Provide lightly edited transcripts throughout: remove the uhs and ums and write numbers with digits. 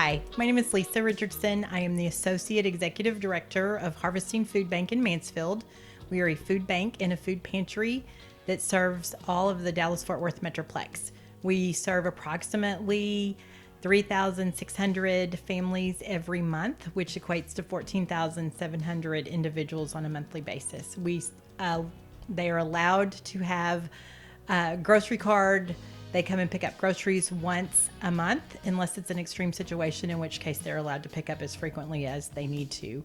Hi, my name is Lisa Richardson. I am the Associate Executive Director of Harvesting Food Bank in Mansfield. We are a food bank and a food pantry that serves all of the Dallas-Fort Worth Metroplex. We serve approximately 3,600 families every month, which equates to 14,700 individuals on a monthly basis. They are allowed to have a grocery card. They come and pick up groceries once a month, unless it's an extreme situation, in which case they're allowed to pick up as frequently as they need to.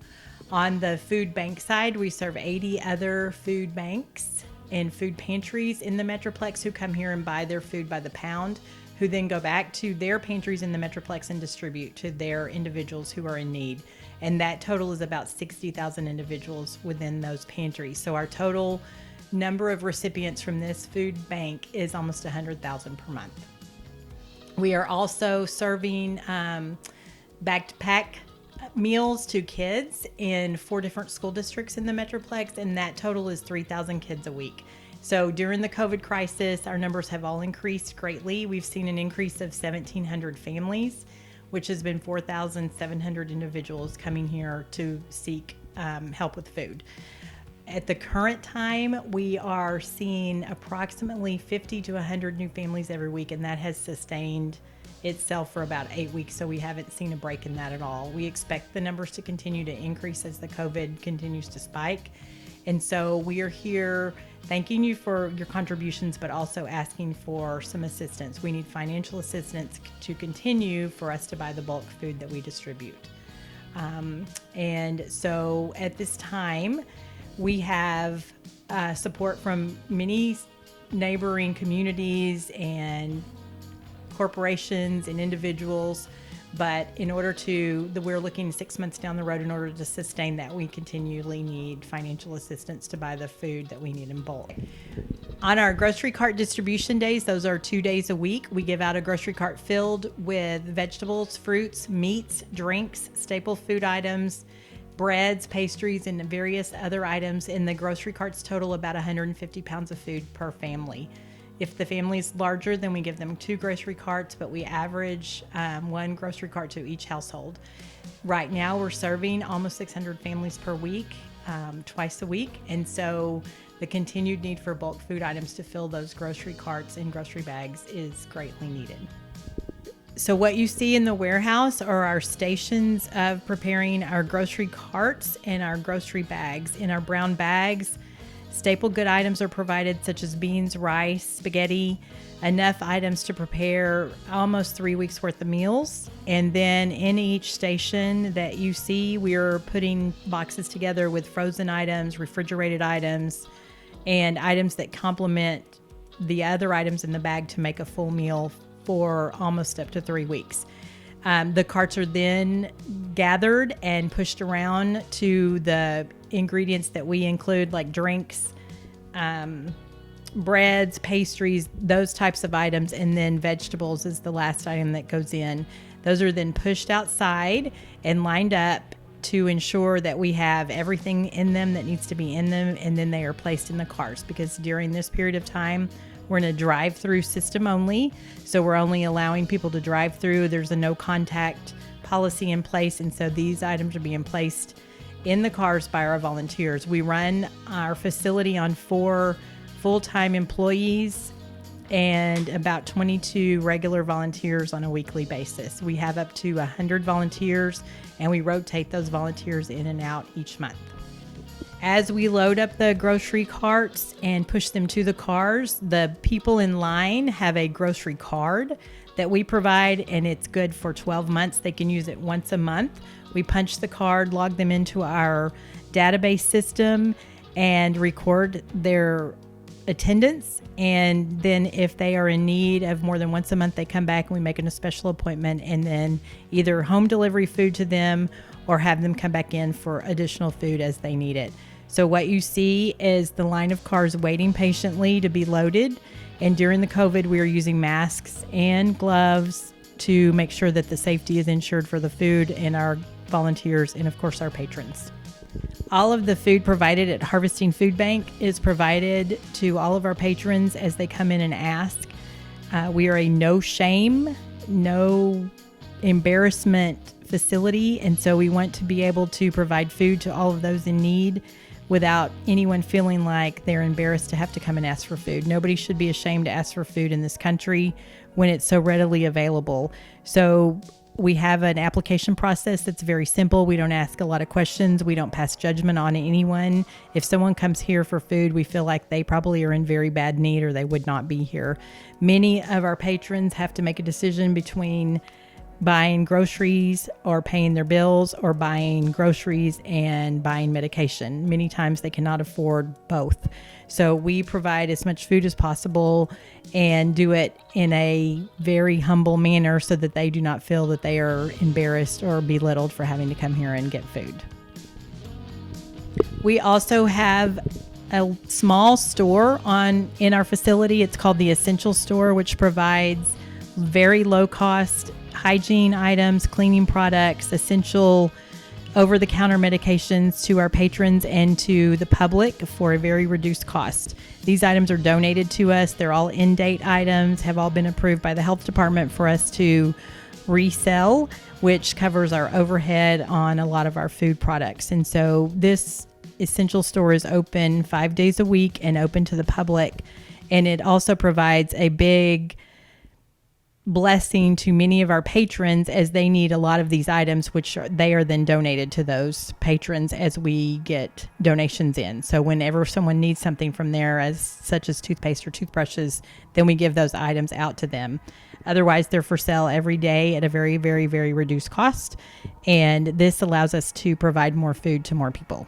On the food bank side, we serve 80 other food banks and food pantries in the Metroplex who come here and buy their food by the pound, who then go back to their pantries in the Metroplex and distribute to their individuals who are in need. And that total is about 60,000 individuals within those pantries. So our total number of recipients from this food bank is almost 100,000 per month. We are also serving back-to-pack meals to kids in 4 different school districts in the Metroplex, and that total is 3,000 kids a week. So during the COVID crisis, our numbers have all increased greatly. We've seen an increase of 1,700 families, which has been 4,700 individuals coming here to seek help with food. At the current time, we are seeing approximately 50 to 100 new families every week, and that has sustained itself for about 8 weeks, so we haven't seen a break in that at all. We expect the numbers to continue to increase as the COVID continues to spike. And so we are here thanking you for your contributions, but also asking for some assistance. We need financial assistance to continue for us to buy the bulk food that we distribute. And so at this time, we have support from many neighboring communities and corporations and individuals, but we're looking 6 months down the road. In order to sustain that, we continually need financial assistance to buy the food that we need in bulk. On our grocery cart distribution days, those are 2 days a week, we give out a grocery cart filled with vegetables, fruits, meats, drinks, staple food items, breads, pastries, and various other items. In the grocery carts total about 150 pounds of food per family. If the family is larger, then we give them 2 grocery carts, but we average 1 grocery cart to each household. Right now, we're serving almost 600 families per week, twice a week, and so the continued need for bulk food items to fill those grocery carts and grocery bags is greatly needed. So what you see in the warehouse are our stations of preparing our grocery carts and our grocery bags. In our brown bags, staple good items are provided, such as beans, rice, spaghetti, enough items to prepare almost 3 weeks worth of meals. And then in each station that you see, we are putting boxes together with frozen items, refrigerated items, and items that complement the other items in the bag to make a full meal for almost up to 3 weeks. The carts are then gathered and pushed around to the ingredients that we include, like drinks, breads, pastries, those types of items, and then vegetables is the last item that goes in. Those are then pushed outside and lined up to ensure that we have everything in them that needs to be in them, and then they are placed in the carts, because during this period of time, we're in a drive-through system only, so we're only allowing people to drive through. There's a no contact policy in place, and so these items are being placed in the cars by our volunteers. We run our facility on 4 full-time employees and about 22 regular volunteers on a weekly basis. We have up to 100 volunteers, and we rotate those volunteers in and out each month. As we load up the grocery carts and push them to the cars, the people in line have a grocery card that we provide, and it's good for 12 months. They can use it once a month. We punch the card, log them into our database system, and record their attendance. And then if they are in need of more than once a month, they come back and we make a special appointment, and then either home delivery food to them or have them come back in for additional food as they need it. So what you see is the line of cars waiting patiently to be loaded. And during the COVID, we are using masks and gloves to make sure that the safety is ensured for the food and our volunteers and, of course, our patrons. All of the food provided at Harvesting Food Bank is provided to all of our patrons as they come in and ask. We are a no shame, no embarrassment facility, and so we want to be able to provide food to all of those in need without anyone feeling like they're embarrassed to have to come and ask for food. Nobody should be ashamed to ask for food in this country when it's so readily available. So we have an application process that's very simple. We don't ask a lot of questions. We don't pass judgment on anyone. If someone comes here for food, we feel like they probably are in very bad need or they would not be here. Many of our patrons have to make a decision between buying groceries or paying their bills, or buying groceries and buying medication. Many times they cannot afford both. So we provide as much food as possible and do it in a very humble manner so that they do not feel that they are embarrassed or belittled for having to come here and get food. We also have a small store in our facility. It's called the Essential Store, which provides very low cost hygiene items, cleaning products, essential over-the-counter medications to our patrons and to the public for a very reduced cost. These items are donated to us. They're all in-date items, have all been approved by the health department for us to resell, which covers our overhead on a lot of our food products. And so this Essential Store is open 5 days a week and open to the public. And it also provides a big blessing to many of our patrons as they need a lot of these items, which they are then donated to those patrons as we get donations in. So whenever someone needs something from there, such as toothpaste or toothbrushes, then we give those items out to them. Otherwise, they're for sale every day at a very, very, very reduced cost. And this allows us to provide more food to more people.